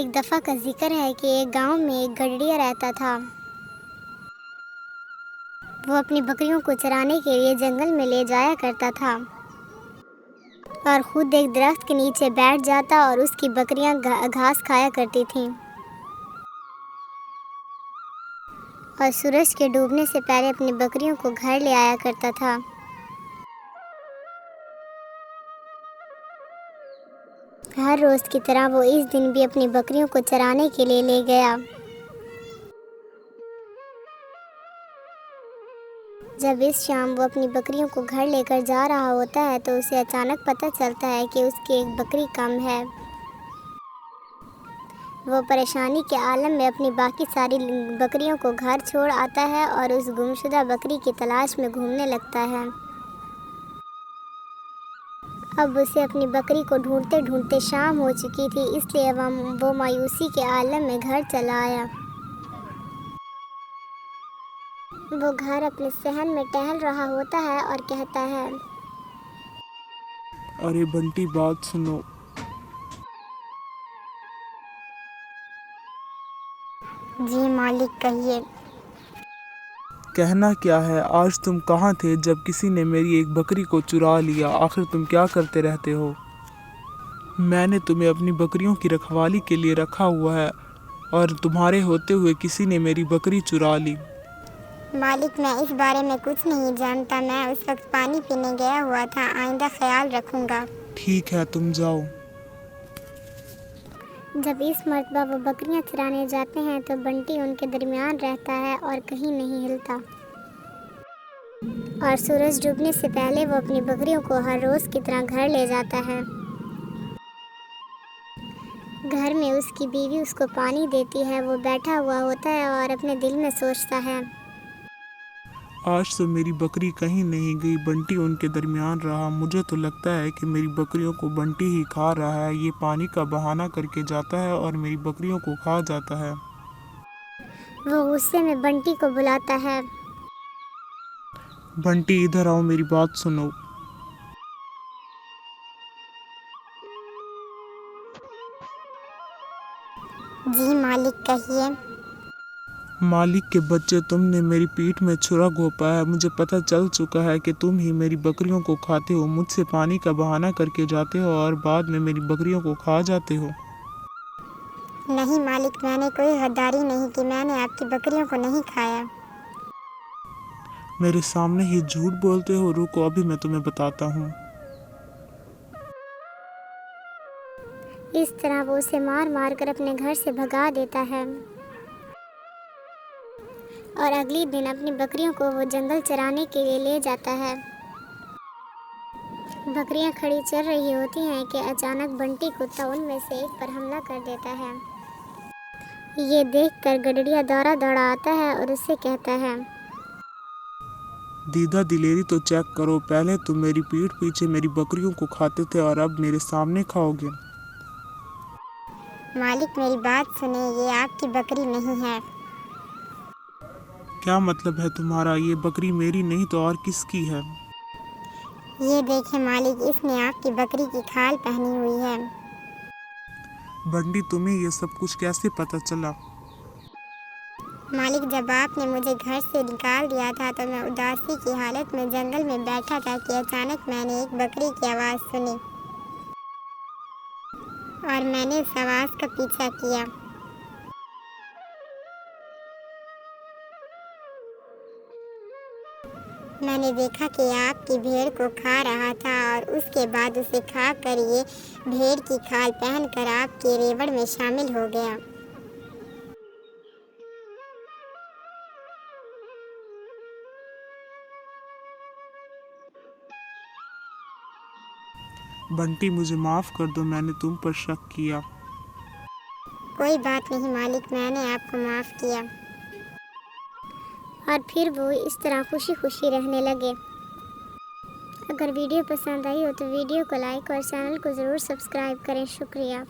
एक दफ़ा का ज़िक्र है कि एक गांव में एक गडरिया रहता था। वो अपनी बकरियों को चराने के लिए जंगल में ले जाया करता था और ख़ुद एक दरख्त के नीचे बैठ जाता और उसकी बकरियां घास खाया करती थीं और सूरज के डूबने से पहले अपनी बकरियों को घर ले आया करता था। हर रोज़ की तरह वो इस दिन भी अपनी बकरियों को चराने के लिए ले गया। जब इस शाम वो अपनी बकरियों को घर लेकर जा रहा होता है तो उसे अचानक पता चलता है कि उसकी एक बकरी कम है। वो परेशानी के आलम में अपनी बाकी सारी बकरियों को घर छोड़ आता है और उस गुमशुदा बकरी की तलाश में घूमने लगता है। अब उसे अपनी बकरी को ढूंढते ढूंढते शाम हो चुकी थी, इसलिए वो मायूसी के आलम में घर चला आया। वो घर अपने सहन में टहल रहा होता है और कहता है, अरे बंटी, बात सुनो। जी मालिक, कहिए। कहना क्या है, आज तुम कहाँ थे जब किसी ने मेरी एक बकरी को चुरा लिया? आखिर तुम क्या करते रहते हो? मैंने तुम्हें अपनी बकरियों की रखवाली के लिए रखा हुआ है और तुम्हारे होते हुए किसी ने मेरी बकरी चुरा ली। मालिक, मैं इस बारे में कुछ नहीं जानता। मैं उस वक्त पानी पीने गया हुआ था। आइंदा ख्याल रखूँगा। ठीक है, तुम जाओ। जब इस मर्तबा वो बकरियां चराने जाते हैं तो बंटी उनके दरमियान रहता है और कहीं नहीं हिलता और सूरज डूबने से पहले वो अपनी बकरियों को हर रोज़ की तरह घर ले जाता है। घर में उसकी बीवी उसको पानी देती है। वो बैठा हुआ होता है और अपने दिल में सोचता है, आज तो मेरी बकरी कहीं नहीं गई, बंटी उनके दरमियान रहा। मुझे तो लगता है कि मेरी बकरियों को बंटी ही खा रहा है। ये पानी का बहाना करके जाता है और मेरी बकरियों को खा जाता है। वो गुस्से में बंटी को बुलाता है। बंटी, इधर आओ, मेरी बात सुनो। जी मालिक, कहिए। मालिक के बच्चे, तुमने मेरी पीठ में छुरा घोंपा है। मुझे पता चल चुका है कि तुम ही मेरी बकरियों को खाते हो। मुझसे पानी का बहाना करके जाते हो और बाद में मेरी बकरियों को खा जाते हो। नहीं मालिक, मैंने कोई गद्दारी नहीं की। मैंने आपकी बकरियों को नहीं खाया। मेरे सामने ही झूठ बोलते हो। रुको, अभी मैं तुम्हें बताता हूँ। इस तरह वो उसे मार मार कर अपने घर से भगा देता है और अगले दिन अपनी बकरियों को वो जंगल चराने के लिए ले जाता है। बकरियां खड़ी चर रही होती हैं कि अचानक बंटी कुत्ता उनमें से एक पर हमला कर देता है। ये देखकर गडरिया दौड़ा दौड़ा आता है और उससे कहता है, दीदा दिलेरी तो चेक करो। पहले तुम मेरी पीठ पीछे मेरी बकरियों को खाते थे और अब मेरे सामने खाओगे। मालिक, मेरी बात सुने, ये आपकी बकरी नहीं है। क्या मतलब है तुम्हारा? ये बकरी मेरी नहीं तो और किसकी है? ये देखें मालिक, इसने आपकी बकरी की खाल पहनी हुई है। बंटी, तुम्हें ये सब कुछ कैसे पता चला? मालिक, जब आपने मुझे घर से निकाल दिया था तो मैं उदासी की हालत में जंगल में बैठा था कि अचानक मैंने एक बकरी की आवाज़ सुनी और मैंने उस आवाज़ का पीछा किया। मैंने देखा कि आपकी भेड़ को खा रहा था और उसके बाद उसे खाकर ये भेड़ की खाल पहनकर आपके रेवड़ में शामिल हो गया। बंटी, मुझे माफ़ कर दो, मैंने तुम पर शक किया। कोई बात नहीं मालिक, मैंने आपको माफ़ किया। और फिर वो इस तरह खुशी खुशी रहने लगे। अगर वीडियो पसंद आई हो तो वीडियो को लाइक और चैनल को ज़रूर सब्सक्राइब करें। शुक्रिया।